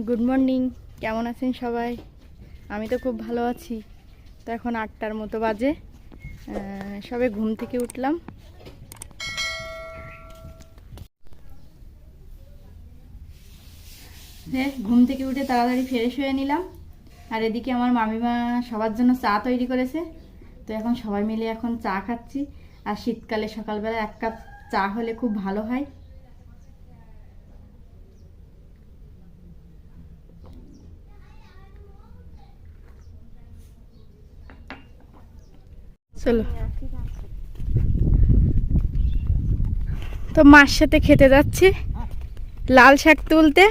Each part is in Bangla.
গুড মর্নিং, কেমন আছেন সবাই? আমি তো খুব ভালো আছি। তো এখন 8টার মতো বাজে, সবে ঘুম থেকে উঠলাম। ঘুম থেকে উঠে তাড়াতাড়ি ফ্রেশ হয়ে নিলাম। আর এদিকে আমার মামিমা সবার জন্য চা তৈরি করেছে। তো এখন সবাই মিলে এখন চা খাচ্ছি। আর শীতকালে সকালবেলা 1 কাপ চা হলে খুব ভালো হয়। চলো, তো মার সাথে খেতে যাচ্ছি লাল শাক তুলতে।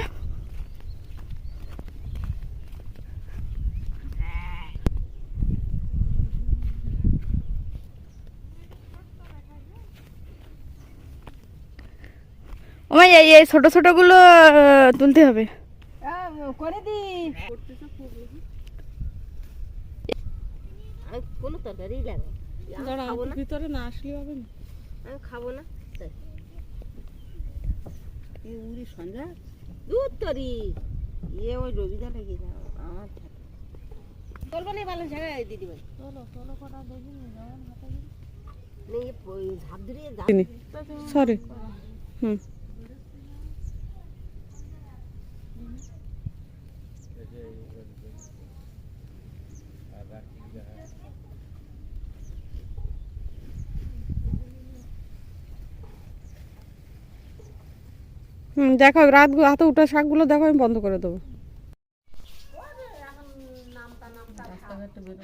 ওমাই এই ছোট ছোট গুলো তুলতে হবে। করে দি কোনো তরকারি লাগে ভিতরে না আসলে হবে না। আমি খাবো না। উড়ি সন্ধ্যা দুধ তরি ওই রবিদা লেগে যাও আমার বলবো না ভালো জায়গায় দিদি ভাই চলো কটা দেখি ঝাঁপ ধরিয়ে সরি। হুম, দেখো রাত হাতে উঠা শাকগুলো দেখো, আমি বন্ধ করে দেবো।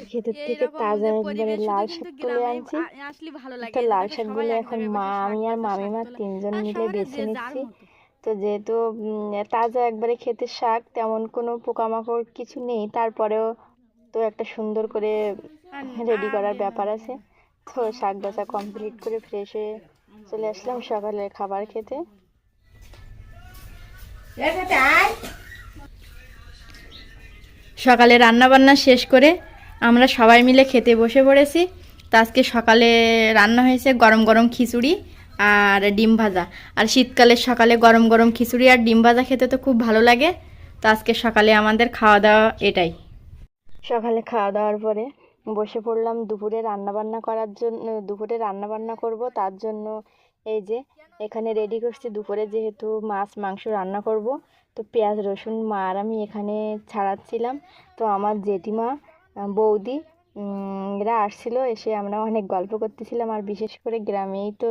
ক্ষেতের থেকে তাজা একবারে লাল শাক তুলে আনছি। তো লাল শাকগুলো এখন আমি আর মামিমা 3জন মিলে বেছে নিচ্ছি। তো যেহেতু তাজা একবারে ক্ষেতের শাক, তেমন কোনো পোকামাকড় কিছু নেই, তারপরেও তো একটা সুন্দর করে রেডি করার ব্যাপার আছে। তো শাক বাছা কমপ্লিট করে ফ্রেশ হয়ে চলে আসলাম সকালের খাবার খেতে। সকালে রান্না বান্না শেষ করে আমরা সবাই মিলে খেতে বসে পড়েছি। তো আজকে সকালে রান্না হয়েছে গরম গরম খিচুড়ি আর ডিম ভাজা। আর শীতকালের সকালে গরম গরম খিচুড়ি আর ডিম ভাজা খেতে তো খুব ভালো লাগে। তো আজকে সকালে আমাদের খাওয়া দাওয়া এটাই। সকালে খাওয়া দাওয়ার পরে বসে পড়লাম দুপুরে রান্নাবান্না করার জন্য। দুপুরে রান্নাবান্না করব, তার জন্য এই যে এখানে রেডি করছি। দুপুরে যেহেতু মাছ মাংস রান্না করব, তো পেঁয়াজ রসুন মা আর আমি এখানে ছাড়াচ্ছিলাম। তো আমার জেঠিমা বৌদি এরা আসছিল, এসে আমরা অনেক গল্প করতেছিলাম। আর বিশেষ করে গ্রামেই তো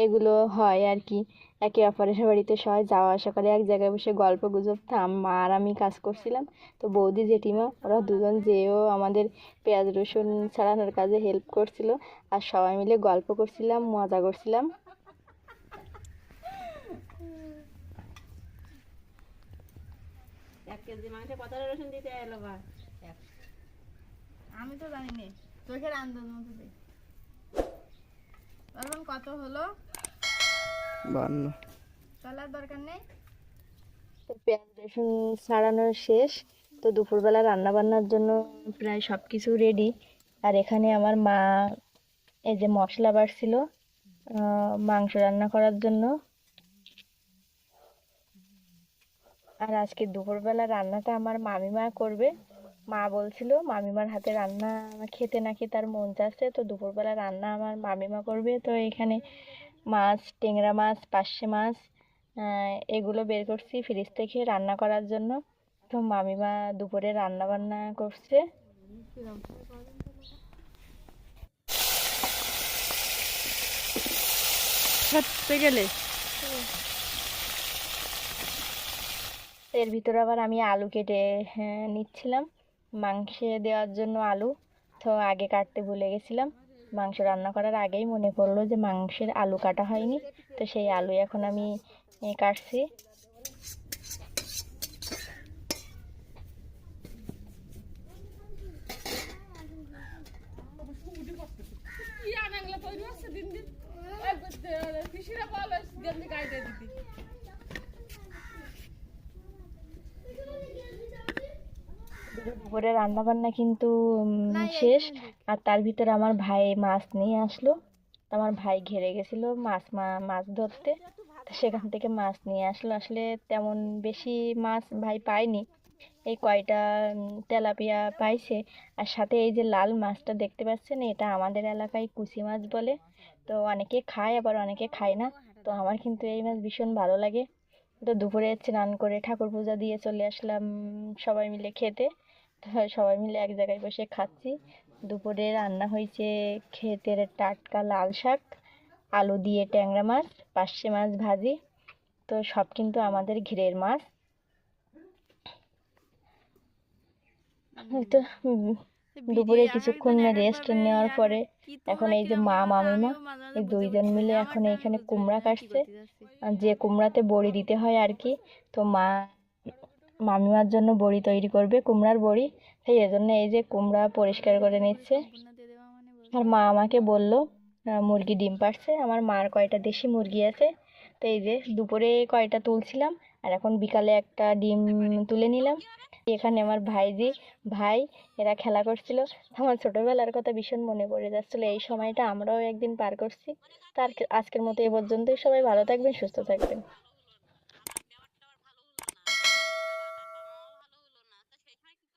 এগুলো হয় আর কি, একে অপরের বাড়িতে সবাই যাওয়া আসা করে, এক জায়গায় বসে গল্প গুজব। তো মা আর আমি কাজ করছিলাম, তো বৌদি জেঠিমা ওরা দুজন যেও আমাদের পেঁয়াজ রসুন ছাড়ানোর কাজে হেল্প করছিল। আর সবাই মিলে গল্প করছিলাম, মজা করছিলাম। আমি তো জানি না, চোখের আন্দাজ মতো দে। তখন কত হলো? 52। চলার দরকার নেই। তো পেঁয়াজ রসুন ছাড়ানো শেষ। তো দুপুরবেলা রান্না বান্নার জন্য প্রায় সব কিছু রেডি। আর এখানে আমার মা এই যে মশলা বাটছিল মাংস রান্না করার জন্য। আর আজকে দুপুরবেলা রান্নাটা আমার মামিমা করবে। মা বলছিল মামিমার হাতে রান্না খেতে নাকি তার মন চাচ্ছে, তো দুপুরবেলা রান্না আমার মামিমা করবে। তো এখানে মাছ, ট্যাংরা মাছ, পার্শে মাছ এগুলো বের করছি ফ্রিজ থেকে রান্না করার জন্য। তো মামিমা দুপুরে রান্না বান্না করছে। গেলে এর ভিতরে আবার আমি আলু কেটে নিচ্ছিলাম মাংসে দেওয়ার জন্য আলু। তো আগে কাটতে ভুলে গেছিলাম, মাংস রান্না করার আগেই মনে পড়লো যে মাংসের আলু কাটা হয়নি। তো সেই আলু এখন আমি কাটছি। দুপুরে রান্না বান্না কিন্তু শেষ। আর তার ভিতরে আমার ভাই মাছ নিয়ে আসলো। আমার ভাই ঘেরে গেছিল মাছ ধরতে। তো সেখান থেকে মাছ নিয়ে আসলো। আসলে তেমন বেশি মাছ ভাই পাইনি, এই কয়টা তেলাপিয়া পাইছে। আর সাথে এই যে লাল মাছটা দেখতে পাচ্ছেন, এটা আমাদের এলাকায় কুচি মাছ বলে। তো অনেকে খায় আবার অনেকে খায় না। তো আমার কিন্তু এই মাছ ভীষণ ভালো লাগে। তো দুপুরে স্নান করে ঠাকুর পূজা দিয়ে চলে আসলাম সবাই মিলে খেতে। তো সবাই মিলে এক জায়গায় বসে খাচ্ছি। দুপুরে রান্না হয়েছে ক্ষেতের টাটকা লাল শাক, আলু দিয়ে ট্যাংরা মাছ, পার্শে মাছ ভাজি। তো সব কিন্তু আমাদের ঘিরের মাছ। তো দুপুরে কিছুক্ষণ রেস্ট নেওয়ার পরে এখন এই যে মা মামিমা এই দুইজন মিলে এখন এইখানে কুমড়া কাটছে, আর যে কুমড়াতে বড়ি দিতে হয় আর কি। তো মা মামিমার জন্য বড়ি তৈরি করবে, কুমড়ার বড়ি। সেই এজন্য এই যে কুমড়া পরিষ্কার করে নিচ্ছে। আর মা আমাকে বলল মুরগি ডিম পাড়ছে। আমার মার কয়টা দেশি মুরগি আছে। তো এই যে দুপুরে কয়টা তুলছিলাম, আর এখন বিকালে একটা ডিম তুলে নিলাম। এখানে আমার ভাই এরা খেলা করছিল। আমার ছোটবেলার কথা ভীষণ মনে পড়ে যাচ্ছিল। এই সময়টা আমরাও একদিন পার করছি। তার আজকের মতো এ পর্যন্তই। সবাই ভালো থাকবেন, সুস্থ থাকবেন।